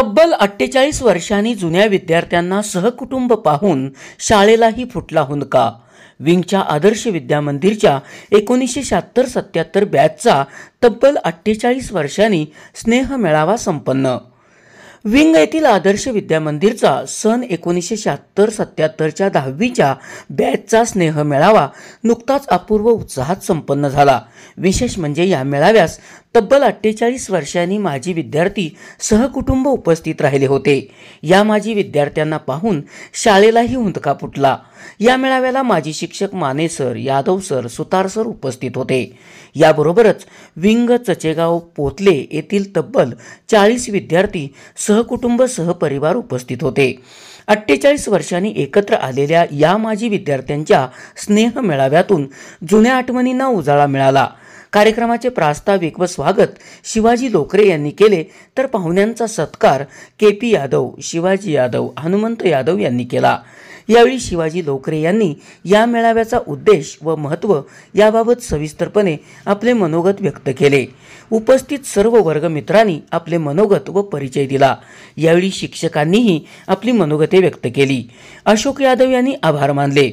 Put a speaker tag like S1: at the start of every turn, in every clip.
S1: तब्बल 48 वर्षांनी जुन्या विद्यार्थ्यांना सहकुटुंब पाहून शाळेलाही फुटला हुंदका। विंगच्या आदर्श विद्यामंदिरच्या 1976-77 बॅचचा तब्बल 48 वर्षांनी स्नेह मेळावा संपन्न। विंग येथील आदर्श विद्यामंदिरचा सन 1976-77च्या 10वीच्या बॅचचा स्नेह मेळावा नुकताच अपूर्व उत्साहात संपन्न झाला। विशेष म्हणजे या मेळाव्यास तब्बल 48 वर्षांनी माजी विद्यार्थी सहकुटुंब उपस्थित राहिले होते। या माजी विद्यार्थ्यांना पाहून शाळेलाही हुंदका फुटला। या मेळाव्याला माजी शिक्षक माने सर, यादव सर, सुतार सर उपस्थित होते। याबरोबरच विंग चचेगाव पोतले येथील तब्बल 40 विद्यार्थी सहकुटुंब सहपरिवार उपस्थित होते। 48 वर्षांनी एकत्र आलेल्या या माजी विद्यार्थ्यांच्या स्नेह मेळाव्यातून जुन्या आठवणींना उजाळा मिळाला। कार्यक्रमाचे प्रास्ताविक व स्वागत शिवाजी लोकरे यांनी केले, तर पाहुण्यांचा सत्कार केपी यादव, शिवाजी यादव, हनुमंत यादव यांनी केला। यावेळी शिवाजी लोकरे यांनी या मेळाव्याचा उद्देश व महत्त्व याबाबत सविस्तरपणे आपले मनोगत व्यक्त केले। उपस्थित सर्व वर्गमित्रांनी आपले मनोगत व परिचय दिला। यावेळी शिक्षकांनीही आपली मनोगते व्यक्त केली। अशोक यादव यांनी आभार मानले।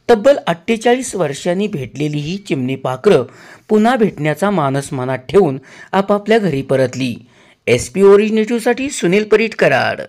S1: तब्बल 48 वर्षांनी भेटलेली ही चिमणी पाखरं पुन्हा भेटण्याचा मानस मनात ठेवून आपापल्या घरी परतली। SP ओरिजिनेटिव्हसाठी सुनील परीट कराड।